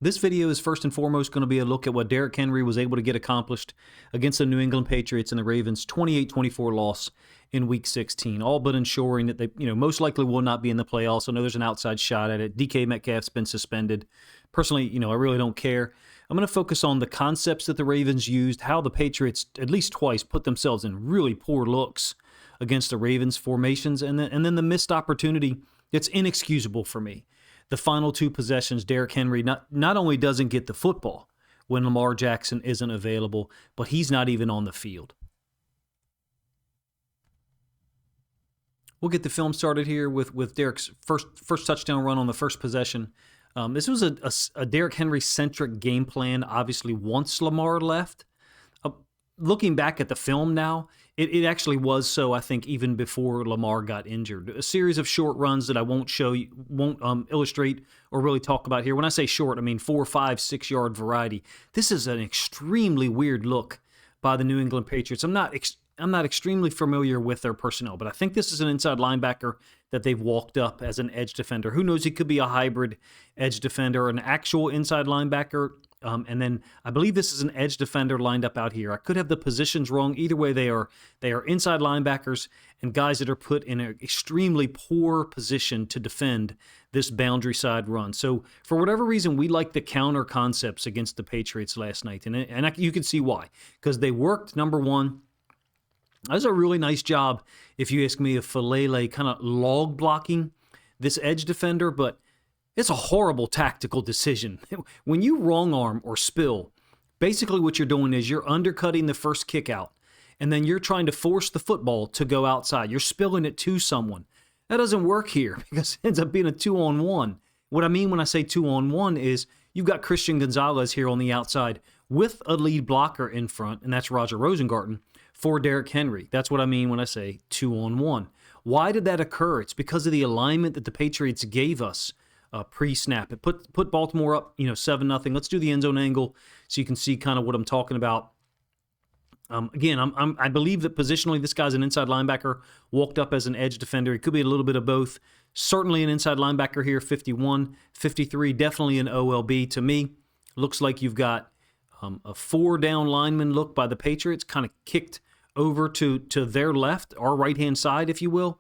This video is first and foremost going to be a look at what Derrick Henry was able to get accomplished against the New England Patriots and the Ravens' 28-24 loss in Week 16, all but ensuring that they, most likely will not be in the playoffs. I know there's an outside shot at it. DK Metcalf's been suspended. Personally, I really don't care. I'm going to focus on the concepts that the Ravens used, how the Patriots, at least twice, put themselves in really poor looks against the Ravens formations, and then the missed opportunity that's inexcusable for me. The final two possessions, Derrick Henry not only doesn't get the football when Lamar Jackson isn't available, but he's not even on the field. We'll get the film started here with Derrick's first touchdown run on the first possession. This was a Derrick Henry-centric game plan, obviously, once Lamar left. Looking back at the film now, it actually was so, I think, even before Lamar got injured. A series of short runs that I won't illustrate or really talk about here. When I say short, I mean 4, 5, 6 yard variety. This is an extremely weird look by the New England Patriots. I'm not extremely familiar with their personnel, but I think this is an inside linebacker that they've walked up as an edge defender. Who knows? He could be a hybrid edge defender, an actual inside linebacker. And then I believe this is an edge defender lined up out here. I could have the positions wrong. Either way, they are inside linebackers and guys that are put in an extremely poor position to defend this boundary side run. So for whatever reason, we like the counter concepts against the Patriots last night. And you can see why. Because they worked, number one. That was a really nice job, if you ask me, of Fumbles kind of log blocking this edge defender, but it's a horrible tactical decision. When you wrong arm or spill, basically what you're doing is you're undercutting the first kick out, and then you're trying to force the football to go outside. You're spilling it to someone. That doesn't work here because it ends up being a 2-on-1. What I mean when I say 2-on-1 is you've got Christian Gonzalez here on the outside with a lead blocker in front, and that's Roger Rosengarten, for Derrick Henry. That's what I mean when I say 2-on-1. Why did that occur? It's because of the alignment that the Patriots gave us pre-snap. It put Baltimore up, 7-0. Let's do the end zone angle so you can see kind of what I'm talking about. Again, I believe that positionally this guy's an inside linebacker, walked up as an edge defender. He could be a little bit of both. Certainly an inside linebacker here, 51, 53, definitely an OLB to me. Looks like you've got a 4-down lineman look by the Patriots, kind of kicked over to their left, our right-hand side, if you will.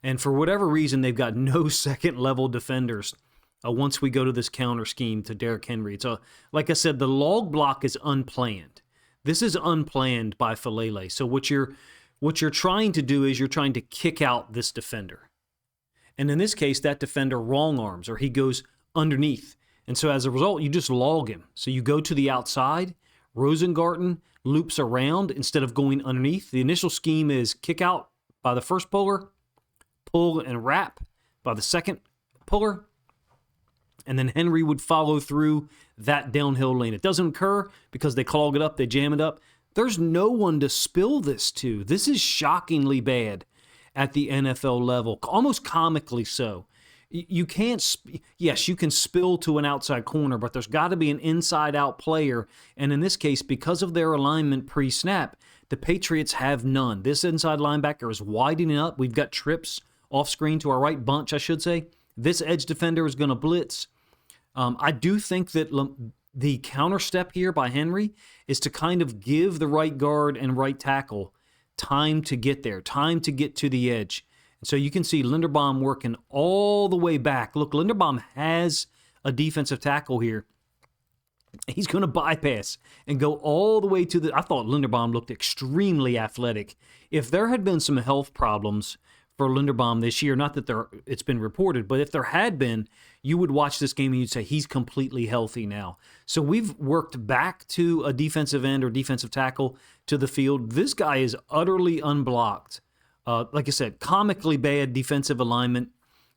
And for whatever reason, they've got no second-level defenders once we go to this counter scheme to Derrick Henry. So, like I said, the log block is unplanned. This is unplanned by Fumbles. So what you're trying to do is you're trying to kick out this defender. And in this case, that defender wrong arms, or he goes underneath. And so as a result, you just log him. So you go to the outside, Rosengarten loops around instead of going underneath. The initial scheme is kick out by the first puller, pull and wrap by the second puller, and then Henry would follow through that downhill lane. It doesn't occur because they clog it up, they jam it up. There's no one to spill this to. This is shockingly bad at the NFL level, almost comically so. You can't, yes, you can spill to an outside corner, but there's got to be an inside-out player. And in this case, because of their alignment pre-snap, the Patriots have none. This inside linebacker is widening up. We've got trips off screen to our right, bunch, I should say. This edge defender is going to blitz. I do think that the counter step here by Henry is to kind of give the right guard and right tackle time to get there, time to get to the edge. So you can see Linderbaum working all the way back. Look, Linderbaum has a defensive tackle here. He's going to bypass and go all the way to the... I thought Linderbaum looked extremely athletic. If there had been some health problems for Linderbaum this year, not that it's been reported, but if there had been, you would watch this game and you'd say he's completely healthy now. So we've worked back to a defensive end or defensive tackle to the field. This guy is utterly unblocked. Like I said, comically bad defensive alignment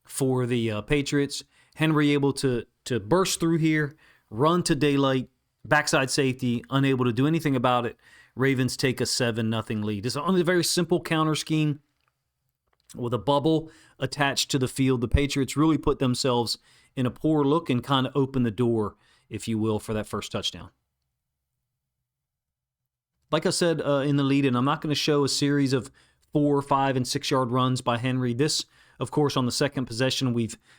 for the Patriots. Henry able to burst through here, run to daylight, backside safety, unable to do anything about it. Ravens take a 7-0 lead. It's only a very simple counter scheme with a bubble attached to the field. The Patriots really put themselves in a poor look and kind of open the door, if you will, for that first touchdown. Like I said in the lead-in, I'm not going to show a series of 4, 5, and 6 yard runs by Henry. This Of course, on the second possession,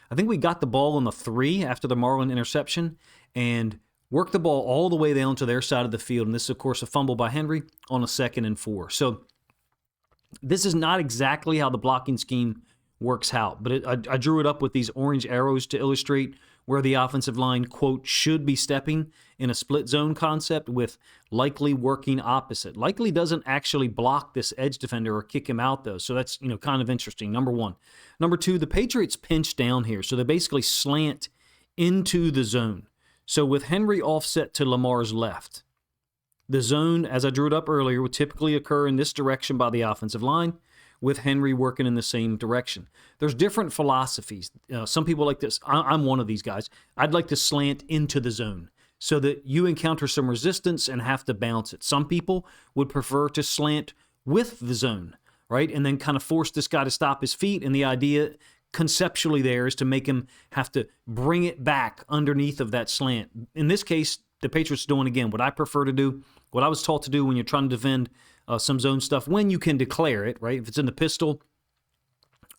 I think we got the ball on the 3 after the Marlin interception and worked the ball all the way down to their side of the field. And this is, of course, a fumble by Henry on a 2nd and 4. So this is not exactly how the blocking scheme works out, but I drew it up with these orange arrows to illustrate where the offensive line, quote, should be stepping in a split zone concept, with likely working opposite. Likely doesn't actually block this edge defender or kick him out, though, so that's, kind of interesting, number one. Number two, the Patriots pinch down here, so they basically slant into the zone. So with Henry offset to Lamar's left, the zone, as I drew it up earlier, would typically occur in this direction by the offensive line, with Henry working in the same direction. There's different philosophies. Some people like this. I'm one of these guys. I'd like to slant into the zone so that you encounter some resistance and have to bounce it. Some people would prefer to slant with the zone, right? And then kind of force this guy to stop his feet. And the idea conceptually there is to make him have to bring it back underneath of that slant. In this case, the Patriots are doing, again, what I prefer to do, what I was taught to do when you're trying to defend some zone stuff, when you can declare it, right? If it's in the pistol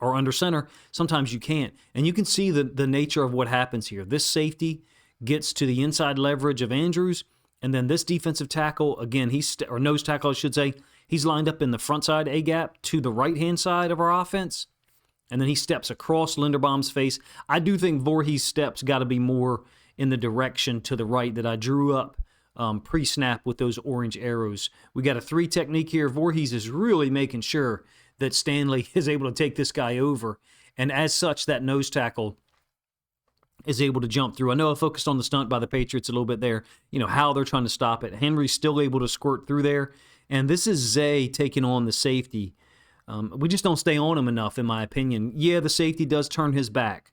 or under center, sometimes you can't. And you can see the nature of what happens here. This safety gets to the inside leverage of Andrews, and then this defensive tackle, again, or nose tackle, I should say, he's lined up in the front side A-gap to the right-hand side of our offense, and then he steps across Linderbaum's face. I do think Voorhees' steps got to be more in the direction to the right that I drew up pre-snap with those orange arrows. We got a 3 technique here. Voorhees is really making sure that Stanley is able to take this guy over, and as such, that nose tackle is able to jump through. I know I focused on the stunt by the Patriots a little bit there, how they're trying to stop it. Henry's still able to squirt through there, and this is Zay taking on the safety. We just don't stay on him enough, in my opinion. Yeah, the safety does turn his back,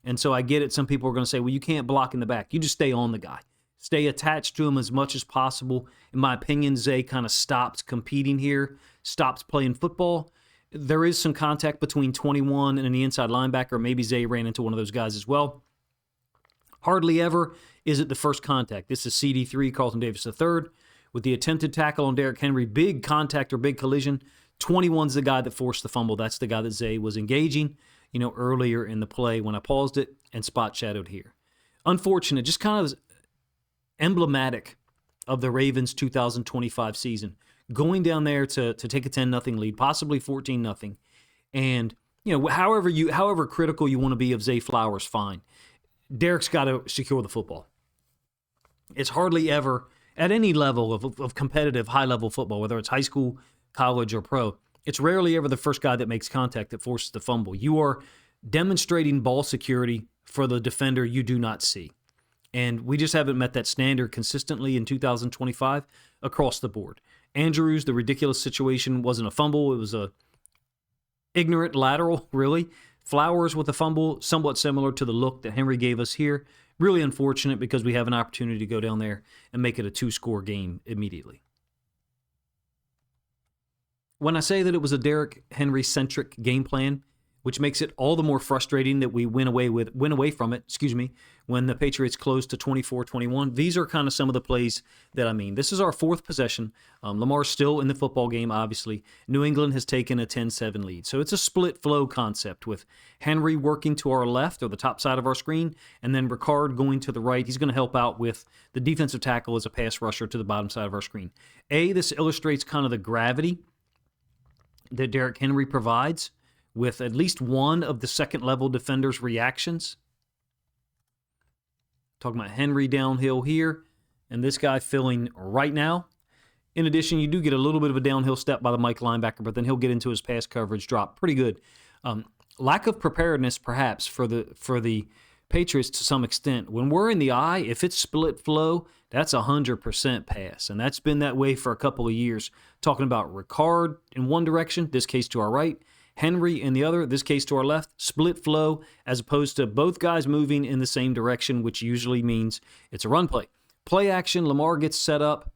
and so I get it. Some people are going to say, well, you can't block in the back. You just stay on the guy. Stay attached to him as much as possible. In my opinion, Zay kind of stops competing here, stops playing football. There is some contact between 21 and the inside linebacker. Maybe Zay ran into one of those guys as well. Hardly ever is it the first contact. This is CD3, Carlton Davis III, with the attempted tackle on Derrick Henry. Big contact or big collision. 21's the guy that forced the fumble. That's the guy that Zay was engaging, earlier in the play when I paused it and spot shadowed here. Unfortunate, just kind of emblematic of the Ravens' 2025 season. Going down there to take a 10-0 lead, possibly 14-0. And, however critical you want to be of Zay Flowers, fine. Derrick's got to secure the football. It's hardly ever, at any level of competitive high-level football, whether it's high school, college, or pro, it's rarely ever the first guy that makes contact that forces the fumble. You are demonstrating ball security for the defender you do not see. And we just haven't met that standard consistently in 2025 across the board. Andrews, the ridiculous situation wasn't a fumble. It was a ignorant lateral, really. Flowers with a fumble, somewhat similar to the look that Henry gave us here. Really unfortunate because we have an opportunity to go down there and make it a 2-score game immediately. When I say that it was a Derrick Henry-centric game plan, which makes it all the more frustrating that we went away from it, when the Patriots closed to 24-21. These are kind of some of the plays that I mean. This is our 4th possession. Lamar's still in the football game, obviously. New England has taken a 10-7 lead. So it's a split flow concept with Henry working to our left or the top side of our screen, and then Ricard going to the right. He's going to help out with the defensive tackle as a pass rusher to the bottom side of our screen. This illustrates kind of the gravity that Derrick Henry provides with at least one of the second-level defenders' reactions. Talking about Henry downhill here, and this guy filling right now. In addition, you do get a little bit of a downhill step by the Mike linebacker, but then he'll get into his pass coverage drop. Pretty good. Lack of preparedness, perhaps, for the Patriots to some extent. When we're in the eye, if it's split flow, that's 100% pass, and that's been that way for a couple of years. Talking about Ricard in one direction, this case to our right, Henry in the other, this case to our left, split flow, as opposed to both guys moving in the same direction, which usually means it's a run play. Play action, Lamar gets set up.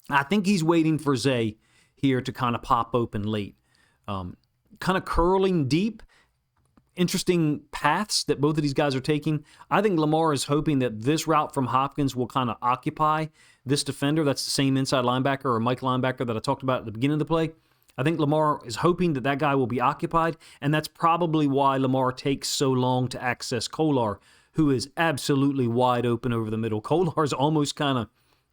I think he's waiting for Zay here to kind of pop open late. Kind of curling deep. Interesting paths that both of these guys are taking. I think Lamar is hoping that this route from Hopkins will kind of occupy this defender. That's the same inside linebacker or Mike linebacker that I talked about at the beginning of the play. I think Lamar is hoping that that guy will be occupied, and that's probably why Lamar takes so long to access Kolar, who is absolutely wide open over the middle. Kolar's almost kind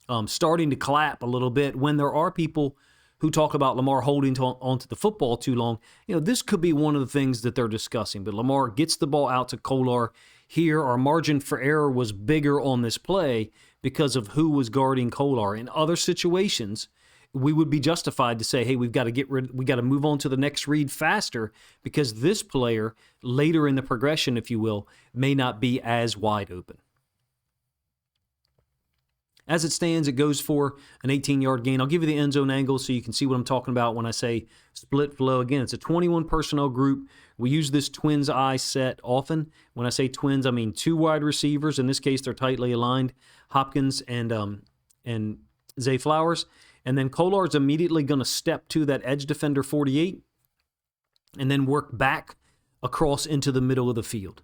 of starting to clap a little bit when there are people who talk about Lamar holding onto the football too long. This could be one of the things that they're discussing. But Lamar gets the ball out to Kolar. Here, our margin for error was bigger on this play because of who was guarding Kolar. In other situations, we would be justified to say, hey, we got to move on to the next read faster because this player, later in the progression, if you will, may not be as wide open. As it stands, it goes for an 18-yard gain. I'll give you the end zone angle so you can see what I'm talking about when I say split flow. Again, it's a 21 personnel group. We use this twins eye set often. When I say twins, I mean 2 wide receivers. In this case, they're tightly aligned, Hopkins and Zay Flowers. And then Kolar's immediately going to step to that edge defender 48 and then work back across into the middle of the field.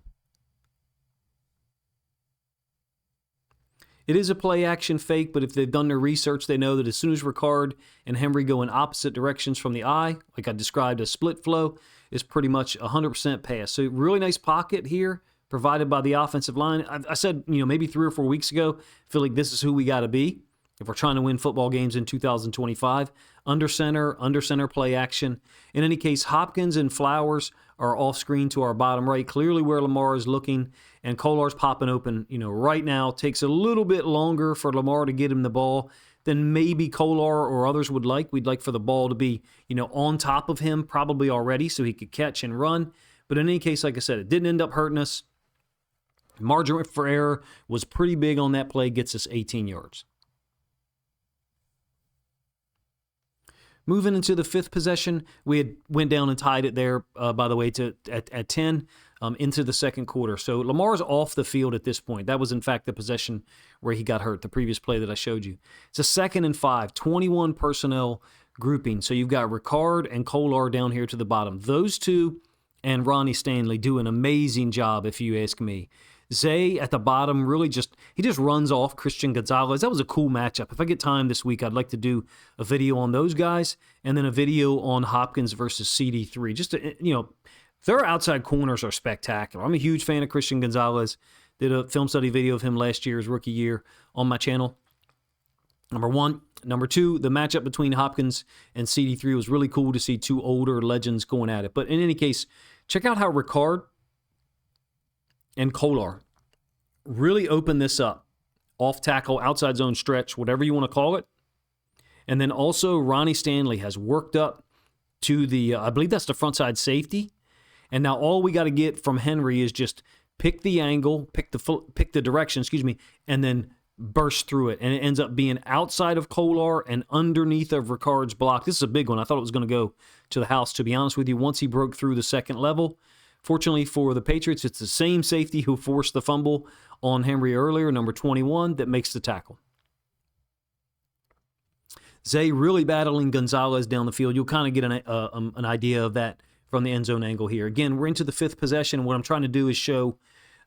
It is a play-action fake, but if they've done their research, they know that as soon as Ricard and Henry go in opposite directions from the eye, like I described as split flow, is pretty much 100% pass. So really nice pocket here provided by the offensive line. I said, maybe 3 or 4 weeks ago, I feel like this is who we got to be if we're trying to win football games in 2025. Under center play action. In any case, Hopkins and Flowers are off screen to our bottom right, clearly where Lamar is looking, and Kolar's popping open, right now. Takes a little bit longer for Lamar to get him the ball than maybe Kolar or others would like. We'd like for the ball to be, on top of him probably already so he could catch and run. But in any case, like I said, it didn't end up hurting us. Margin for error was pretty big on that play, gets us 18 yards. Moving into the 5th possession, we went down and tied it there, by the way, at 10 into the second quarter. So Lamar's off the field at this point. That was, in fact, the possession where he got hurt, the previous play that I showed you. It's a 2nd and 5, 21 personnel grouping. So you've got Ricard and Kolar down here to the bottom. Those two and Ronnie Stanley do an amazing job, if you ask me. Zay at the bottom really just runs off Christian Gonzalez. That was a cool matchup. If I get time this week, I'd like to do a video on those guys and then a video on Hopkins versus CD3. Just to, their outside corners are spectacular. I'm a huge fan of Christian Gonzalez. Did a film study video of him last year, his rookie year, on my channel. Number 1. Number 2, the matchup between Hopkins and CD3 was really cool to see 2 older legends going at it. But in any case, check out how Ricard and Kolar really open this up. Off tackle, outside zone stretch, whatever you want to call it. And then also Ronnie Stanley has worked up to the, I believe that's the front side safety. And now all we got to get from Henry is just pick the angle, pick the direction, and then burst through it. And it ends up being outside of Kolar and underneath of Ricard's block. This is a big one. I thought it was going to go to the house, to be honest with you, once he broke through the second level. Fortunately for the Patriots, it's the same safety who forced the fumble on Henry earlier, number 21, that makes the tackle. Zay really battling Gonzalez down the field. You'll kind of get an idea of that from the end zone angle here. Again, we're into the 5th possession. What I'm trying to do is show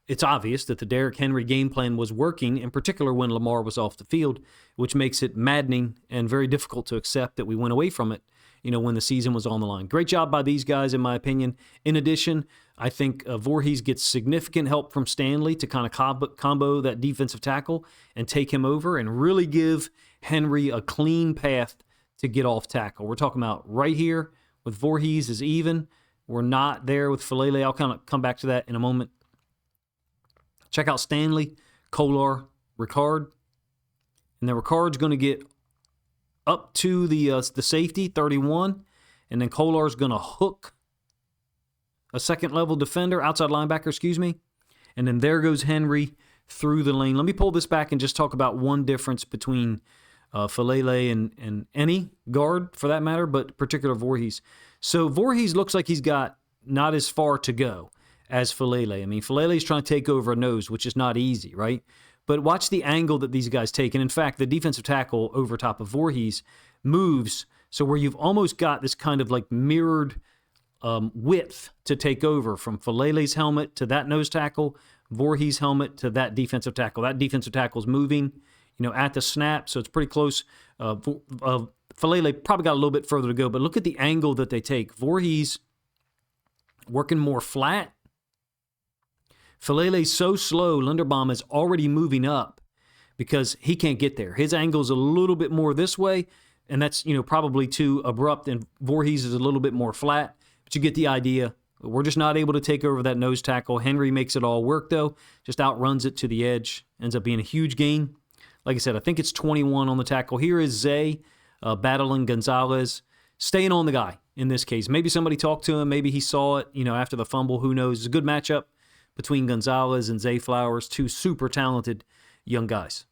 it's obvious that the Derrick Henry game plan was working, in particular when Lamar was off the field, which makes it maddening and very difficult to accept that we went away from it, when the season was on the line. Great job by these guys, in my opinion. In addition, I think Voorhees gets significant help from Stanley to kind of combo that defensive tackle and take him over and really give Henry a clean path to get off tackle. We're talking about right here with Voorhees is even. We're not there with Filele. I'll kind of come back to that in a moment. Check out Stanley, Kolar, Ricard. And then Ricard's going to get up to the safety, 31. And then Kolar's going to hook a second-level defender, outside linebacker, And then there goes Henry through the lane. Let me pull this back and just talk about one difference between Filele and any guard, for that matter, but particular Voorhees. So Voorhees looks like he's got not as far to go as Filele. I mean, Filele's trying to take over a nose, which is not easy, right? But watch the angle that these guys take. And in fact, the defensive tackle over top of Voorhees moves so where you've almost got this kind of like mirrored width to take over from Filele's helmet to that nose tackle, Voorhees' helmet to that defensive tackle. That defensive tackle's moving, at the snap, so it's pretty close. Falele probably got a little bit further to go, but look at the angle that they take. Voorhees working more flat. Falele's so slow, Linderbaum is already moving up because he can't get there. His angle's a little bit more this way, and that's, probably too abrupt, and Voorhees is a little bit more flat, but you get the idea. We're just not able to take over that nose tackle. Henry makes it all work, though, just outruns it to the edge, ends up being a huge gain. Like I said, I think it's 21 on the tackle. Here is Zay battling Gonzalez, staying on the guy in this case. Maybe somebody talked to him. Maybe he saw it, after the fumble. Who knows? It's a good matchup between Gonzalez and Zay Flowers, two super talented young guys.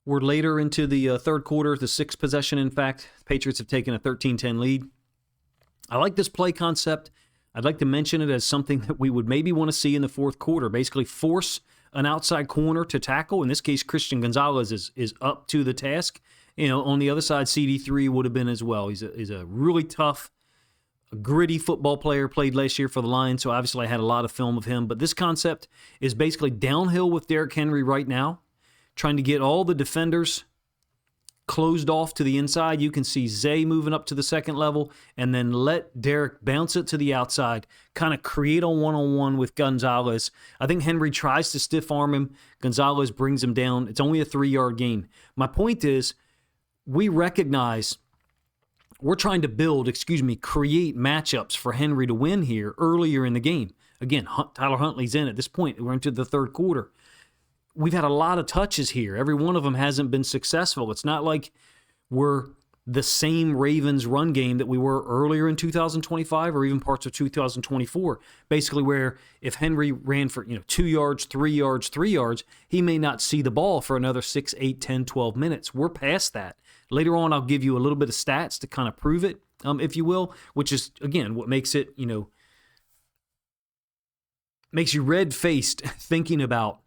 We're later into the third quarter, the sixth possession, in fact. The Patriots have taken a 13-10 lead. I like this play concept. I'd like to mention it as something that we would maybe want to see in the fourth quarter. Basically force an outside corner to tackle. In this case, Christian Gonzalez is up to the task. On the other side, CD3 would have been as well. He's a really tough, gritty football player, played last year for the Lions, so obviously I had a lot of film of him. But this concept is basically downhill with Derrick Henry right now, trying to get all the defenders closed off to the inside. You can see Zay moving up to the second level, and then let Derrick bounce it to the outside, kind of create a one-on-one with Gonzalez. I think Henry tries to stiff arm him. Gonzalez brings him down. It's only a 3-yard gain. My point is, we recognize we're trying to create matchups for Henry to win here earlier in the game. Again, Tyler Huntley's in at this point. We're into the third quarter. We've had a lot of touches here. Every one of them hasn't been successful. It's not like we're the same Ravens run game that we were earlier in 2025 or even parts of 2024. Basically where if Henry ran for 2 yards, 3 yards, 3 yards, he may not see the ball for another 6, 8, 10, 12 minutes. We're past that. Later on, I'll give you a little bit of stats to kind of prove it, if you will, which is, again, what makes it, makes you red-faced thinking about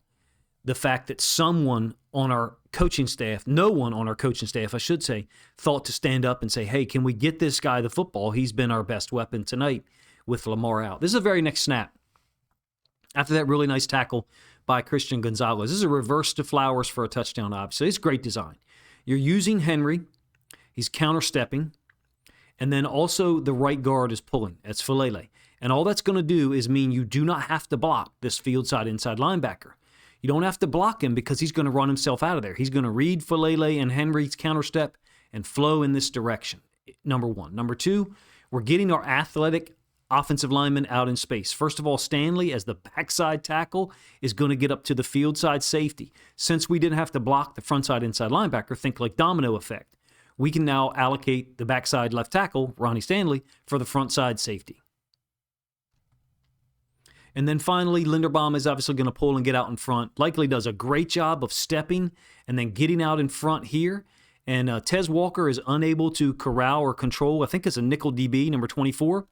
the fact that someone on our coaching staff, no one on our coaching staff, I should say, thought to stand up and say, hey, can we get this guy the football? He's been our best weapon tonight with Lamar out. This is the very next snap. After that really nice tackle by Christian Gonzalez, this is a reverse to Flowers for a touchdown, obviously. It's great design. You're using Henry. He's counter-stepping. And then also the right guard is pulling. That's Falele. And all that's going to do is mean you do not have to block this field side inside linebacker. You don't have to block him because he's going to run himself out of there. He's going to read Falele and Henry's counterstep and flow in this direction, number one. Number two, we're getting our athletic offensive lineman out in space. First of all, Stanley, as the backside tackle, is going to get up to the field side safety. Since we didn't have to block the front side inside linebacker, think like domino effect. We can now allocate the backside left tackle, Ronnie Stanley, for the front side safety. And then finally, Linderbaum is obviously going to pull and get out in front. Likely does a great job of stepping and then getting out in front here. And Tez Walker is unable to corral or control, I think it's a nickel DB, number 24.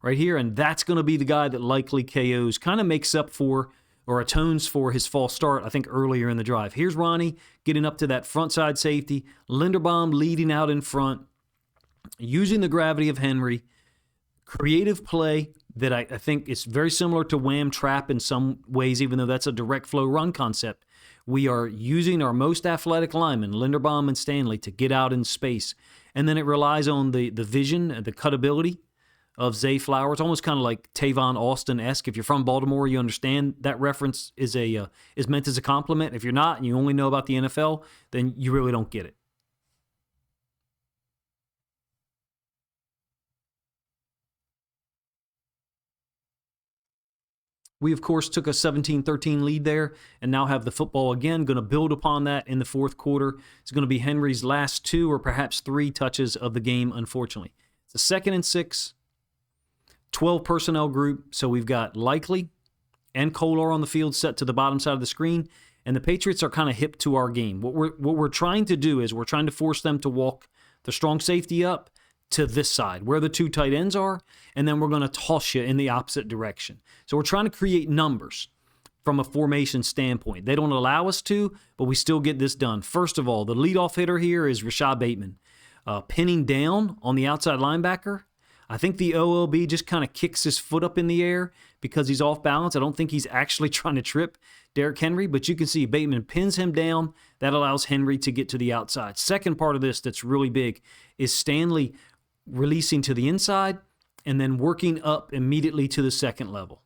Right here, and that's going to be the guy that likely KOs, kind of makes up for or atones for his false start, I think, earlier in the drive. Here's Ronnie getting up to that front side safety. Linderbaum leading out in front, using the gravity of Henry. Creative play that I think is very similar to Wham Trap in some ways, even though that's a direct flow run concept. We are using our most athletic linemen, Linderbaum and Stanley, to get out in space. And then it relies on the vision, the cutability of Zay Flowers, almost kind of like Tavon Austin-esque. If you're from Baltimore, you understand that reference is meant as a compliment. If you're not and you only know about the NFL, then you really don't get it. We, of course, took a 17-13 lead there and now have the football again. Going to build upon that in the fourth quarter. It's going to be Henry's last 2 or perhaps 3 touches of the game, unfortunately. It's a 2nd and 6, 12 personnel group. So we've got Likely and Kolar on the field set to the bottom side of the screen. And the Patriots are kind of hip to our game. What we're trying to do is we're trying to force them to walk the strong safety up to this side where the 2 tight ends are, and then we're going to toss you in the opposite direction. So we're trying to create numbers from a formation standpoint. They don't allow us to, but we still get this done. First of all, the leadoff hitter here is Rashad Bateman. Pinning down on the outside linebacker. I think the OLB just kind of kicks his foot up in the air because he's off balance. I don't think he's actually trying to trip Derrick Henry, but you can see Bateman pins him down. That allows Henry to get to the outside. Second part of this that's really big is Stanley releasing to the inside and then working up immediately to the second level.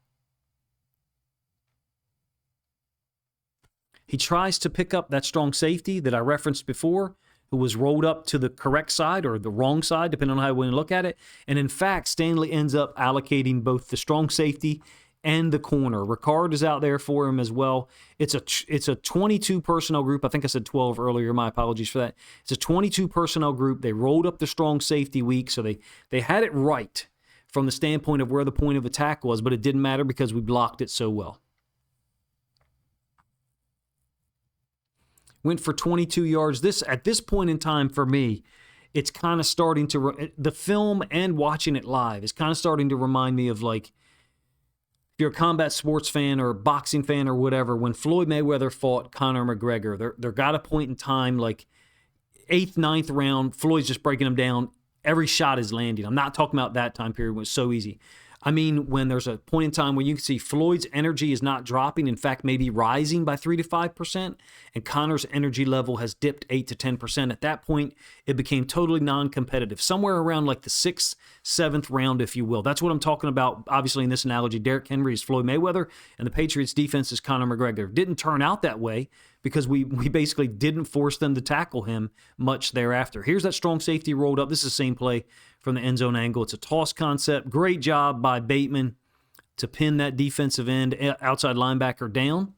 He tries to pick up that strong safety that I referenced before, who was rolled up to the correct side or the wrong side, depending on how you want to look at it. And in fact, Stanley ends up allocating both the strong safety and the corner. Ricard is out there for him as well. It's a 22 personnel group. I think I said 12 earlier. My apologies for that. It's a 22 personnel group. They rolled up the strong safety weak, so they had it right from the standpoint of where the point of attack was, but it didn't matter because we blocked it so well. Went for 22 yards. At this point in time for me, it's kind of starting to, the film and watching it live is kind of starting to remind me of, like, if you're a combat sports fan or a boxing fan or whatever, when Floyd Mayweather fought Conor McGregor, there got a point in time, like 8th, 9th round, Floyd's just breaking him down. Every shot is landing. I'm not talking about that time period when it was so easy. I mean, when there's a point in time where you can see Floyd's energy is not dropping, in fact, maybe rising by 3 to 5%, and Conor's energy level has dipped 8 to 10%. At that point, it became totally non-competitive, somewhere around like the 6th, 7th round, if you will. That's what I'm talking about, obviously, in this analogy. Derrick Henry is Floyd Mayweather, and the Patriots' defense is Conor McGregor. Didn't turn out that way because we basically didn't force them to tackle him much thereafter. Here's that strong safety rolled up. This is the same play from the end zone angle. It's a toss concept. Great job by Bateman to pin that defensive end outside linebacker down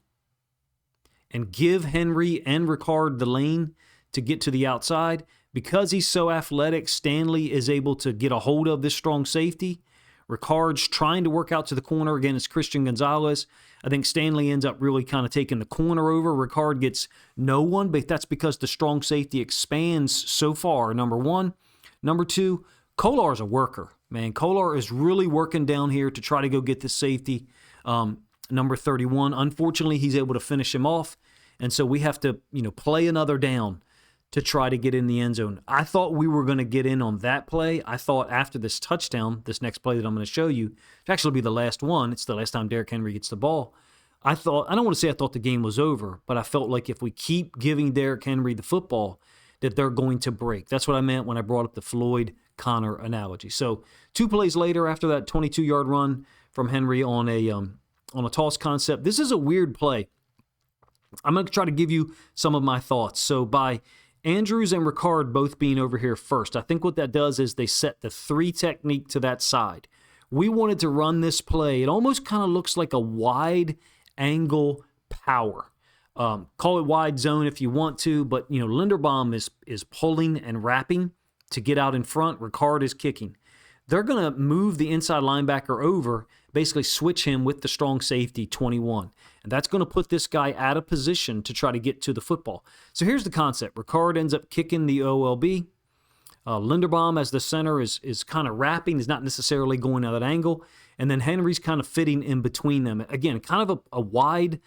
and give Henry and Ricard the lane to get to the outside. Because he's so athletic, Stanley is able to get a hold of this strong safety. Ricard's trying to work out to the corner. Again, it's Christian Gonzalez. I think Stanley ends up really kind of taking the corner over. Ricard gets no one, but that's because the strong safety expands so far, number one. Number two, Kolar's a worker, man. Kolar is really working down here to try to go get the safety, number 31. Unfortunately, he's able to finish him off, and so we have to, play another down to try to get in the end zone. I thought we were going to get in on that play. I thought after this touchdown, this next play that I'm going to show you, to actually be the last one, it's the last time Derrick Henry gets the ball. I don't want to say I thought the game was over, but I felt like if we keep giving Derrick Henry the football, that they're going to break. That's what I meant when I brought up the Floyd-Conor analogy. So 2 plays later, after that 22-yard run from Henry on a toss concept, this is a weird play. I'm going to try to give you some of my thoughts. So by Andrews and Ricard both being over here first, I think what that does is they set the 3 technique to that side. We wanted to run this play. It almost kind of looks like a wide angle power. Call it wide zone if you want to, but Linderbaum is pulling and wrapping to get out in front. Ricard is kicking. They're going to move the inside linebacker over, basically switch him with the strong safety 21. And that's going to put this guy out of position to try to get to the football. So here's the concept. Ricard ends up kicking the OLB. Linderbaum as the center is kind of wrapping. He's not necessarily going at that angle. And then Henry's kind of fitting in between them. Again, kind of a wide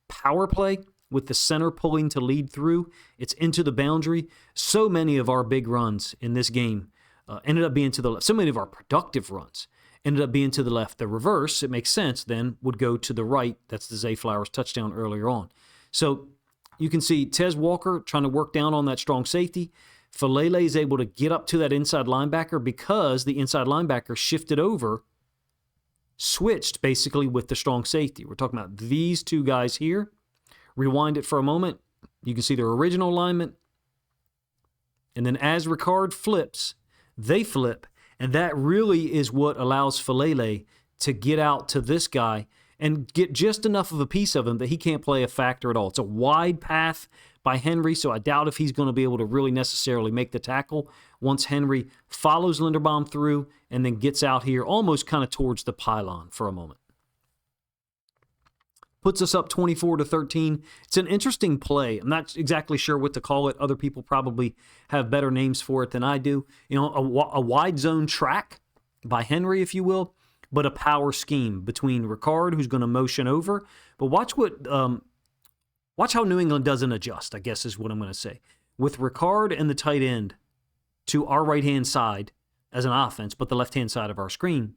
power play with the center pulling to lead through. It's into the boundary. So many of our big runs in this game ended up being to the left. So many of our productive runs ended up being to the left. The reverse, it makes sense, then would go to the right. That's the Zay Flowers touchdown earlier on. So you can see Tez Walker trying to work down on that strong safety. Falele is able to get up to that inside linebacker because the inside linebacker shifted over, switched basically with the strong safety. We're talking about these 2 guys here. Rewind it for a moment. You can see their original alignment. And then as Ricard flips, they flip. And that really is what allows Falele to get out to this guy and get just enough of a piece of him that he can't play a factor at all. It's a wide path by Henry, so I doubt if he's going to be able to really necessarily make the tackle once Henry follows Linderbaum through and then gets out here almost kind of towards the pylon for a moment. Puts us up 24-13. It's an interesting play. I'm not exactly sure what to call it. Other people probably have better names for it than I do. A wide zone track by Henry, if you will, but a power scheme between Ricard, who's going to motion over. But watch how New England doesn't adjust, I guess is what I'm going to say. With Ricard and the tight end to our right-hand side as an offense, but the left-hand side of our screen,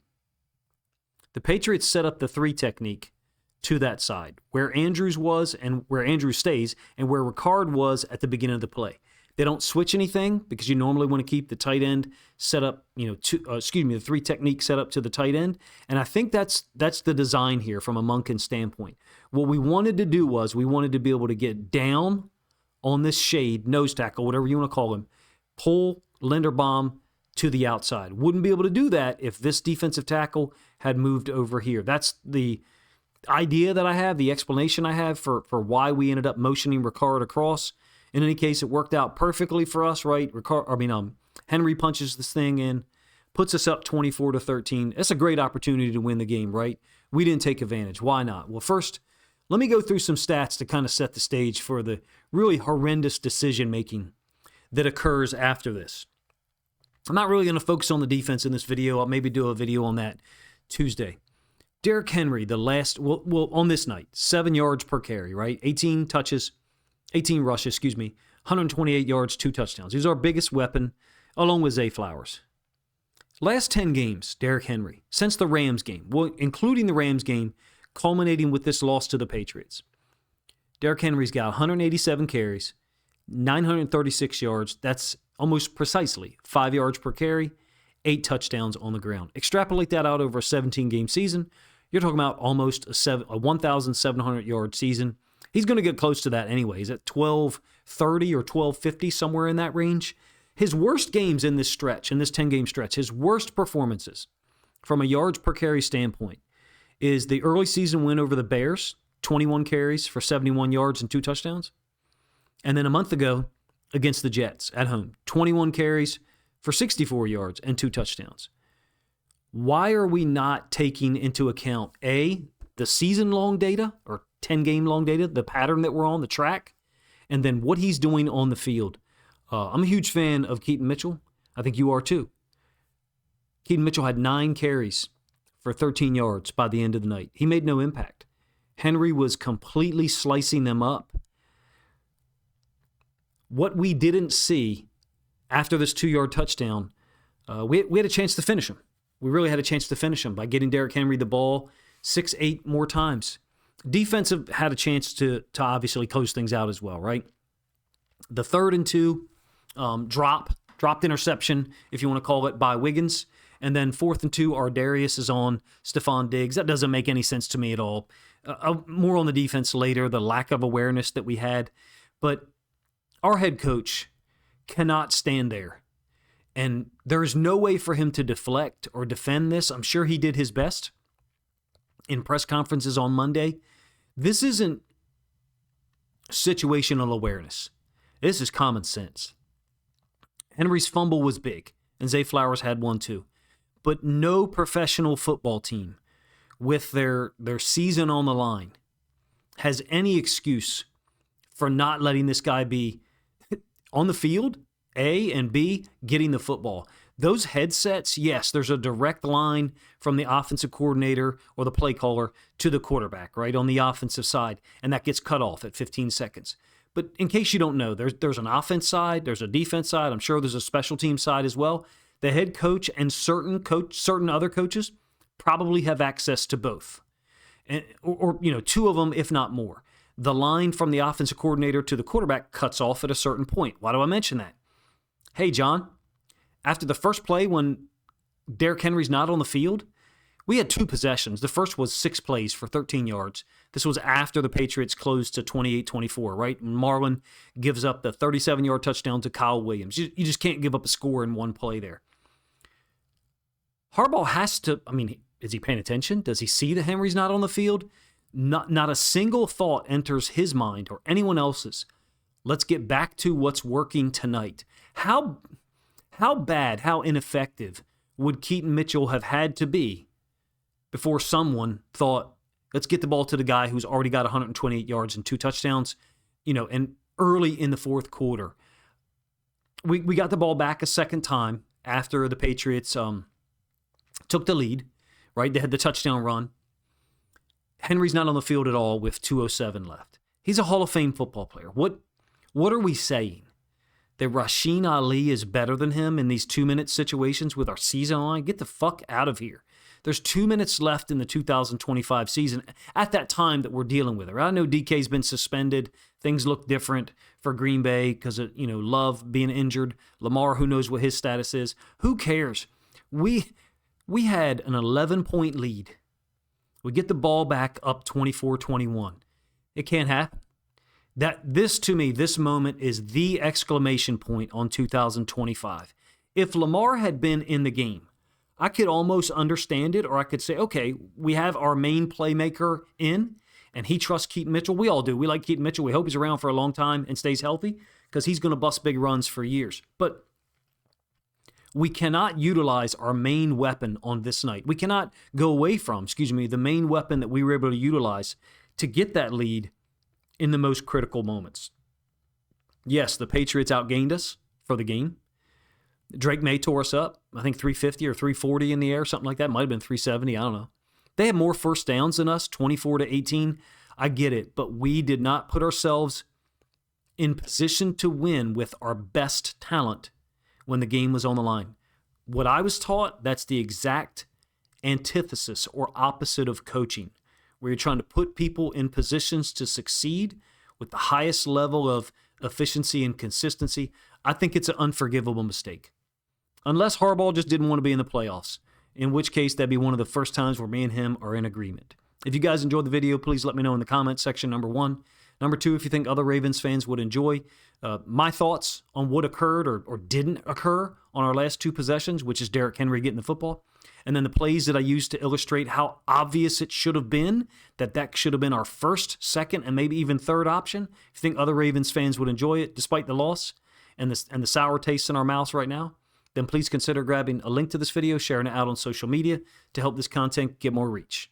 The Patriots set up the 3 technique to that side, where Andrews was and where Andrews stays and where Ricard was at the beginning of the play. They don't switch anything because you normally want to keep the tight end set up, the 3 technique set up to the tight end. And I think that's the design here from a Monken standpoint. What we wanted to do was we wanted to be able to get down on this shade, nose tackle, whatever you want to call him, pull Linderbaum to the outside. Wouldn't be able to do that if this defensive tackle had moved over here. That's the idea that I have, the explanation I have for why we ended up motioning Ricard across. In any case, it worked out perfectly for us, right? Henry punches this thing in, puts us up 24-13. It's a great opportunity to win the game, right? We didn't take advantage. Why not? Well, first, let me go through some stats to kind of set the stage for the really horrendous decision-making that occurs after this. I'm not really going to focus on the defense in this video. I'll maybe do a video on that Tuesday. Derrick Henry, on this night, 7 yards per carry, right? 18 rushes, 128 yards, 2 touchdowns. He's our biggest weapon, along with Zay Flowers. Last 10 games, Derrick Henry, since the Rams game, including the Rams game, culminating with this loss to the Patriots. Derrick Henry's got 187 carries, 936 yards. That's almost precisely 5 yards per carry, 8 touchdowns on the ground. Extrapolate that out over a 17-game season. You're talking about almost a 1,700-yard season. He's going to get close to that anyway. He's at 1,230 or 1,250, somewhere in that range. His worst games in this stretch, in this 10-game stretch, his worst performances from a yards per carry standpoint is the early season win over the Bears, 21 carries for 71 yards and 2 touchdowns. And then a month ago against the Jets at home, 21 carries for 64 yards and 2 touchdowns. Why are we not taking into account, A, the season-long data or 10-game long data, the pattern that we're on, the track, and then what he's doing on the field? I'm a huge fan of Keaton Mitchell. I think you are too. Keaton Mitchell had 9 carries for 13 yards by the end of the night. He made no impact. Henry was completely slicing them up. What we didn't see after this 2-yard touchdown, we had a chance to finish him. We really had a chance to finish him by getting Derrick Henry the ball 6-8 more times. Defensive had a chance to obviously close things out as well, right? The 3rd and 2 dropped interception, if you want to call it, by Wiggins. And then 4th and 2, Ardarius is on Stephon Diggs. That doesn't make any sense to me at all. More on the defense later, the lack of awareness that we had. But our head coach cannot stand there. And there's no way for him to deflect or defend this. I'm sure he did his best in press conferences on Monday. This isn't situational awareness. This is common sense. Henry's fumble was big, and Zay Flowers had one too. But no professional football team with their season on the line has any excuse for not letting this guy be on the field, A, and B, getting the football. Those headsets, yes, there's a direct line from the offensive coordinator or the play caller to the quarterback, right, on the offensive side, and that gets cut off at 15 seconds. But in case you don't know, there's an offense side, there's a defense side, I'm sure there's a special team side as well. The head coach and certain other coaches probably have access to both, or 2 of them, if not more. The line from the offensive coordinator to the quarterback cuts off at a certain point. Why do I mention that? Hey, John, after the first play when Derrick Henry's not on the field, we had 2 possessions. The first was 6 plays for 13 yards. This was after the Patriots closed to 28-24, right? Marlon gives up the 37-yard touchdown to Kyle Williams. You just can't give up a score in one play there. Harbaugh has to, is he paying attention? Does he see that Henry's not on the field? Not a single thought enters his mind or anyone else's. Let's get back to what's working tonight. How bad, how ineffective would Keaton Mitchell have had to be before someone thought, let's get the ball to the guy who's already got 128 yards and 2 touchdowns, and early in the 4th quarter. We got the ball back a second time after the Patriots took the lead, right? They had the touchdown run. Henry's not on the field at all with 2:07 left. He's a Hall of Fame football player. What are we saying? That Rasheen Ali is better than him in these 2-minute situations with our season on? Get the fuck out of here. There's 2 minutes left in the 2025 season at that time that we're dealing with it. Right? I know DK's been suspended. Things look different for Green Bay because of, Love being injured. Lamar, who knows what his status is. Who cares? We had an 11-point lead. We get the ball back up 24-21. It can't happen. To me, this moment is the exclamation point on 2025. If Lamar had been in the game, I could almost understand it, or I could say, okay, we have our main playmaker in, and he trusts Keaton Mitchell. We all do. We like Keaton Mitchell. We hope he's around for a long time and stays healthy because he's going to bust big runs for years. But we cannot utilize our main weapon on this night. We cannot go away from, the main weapon that we were able to utilize to get that lead in the most critical moments. Yes, the Patriots outgained us for the game. Drake May tore us up, I think 350 or 340 in the air, something like that. Might have been 370, I don't know. They had more first downs than us, 24-18. I get it, but we did not put ourselves in position to win with our best talent when the game was on the line. What I was taught, that's the exact antithesis or opposite of coaching, where you're trying to put people in positions to succeed with the highest level of efficiency and consistency. I think it's an unforgivable mistake. Unless Harbaugh just didn't want to be in the playoffs, in which case that'd be one of the first times where me and him are in agreement. If you guys enjoyed the video, please let me know in the comments section, number one. Number two, if you think other Ravens fans would enjoy my thoughts on what occurred or didn't occur on our last two possessions, which is Derrick Henry getting the football, and then the plays that I used to illustrate how obvious it should have been, that should have been our first, second, and maybe even third option. If you think other Ravens fans would enjoy it despite the loss and the sour taste in our mouths right now, then please consider grabbing a link to this video, sharing it out on social media to help this content get more reach.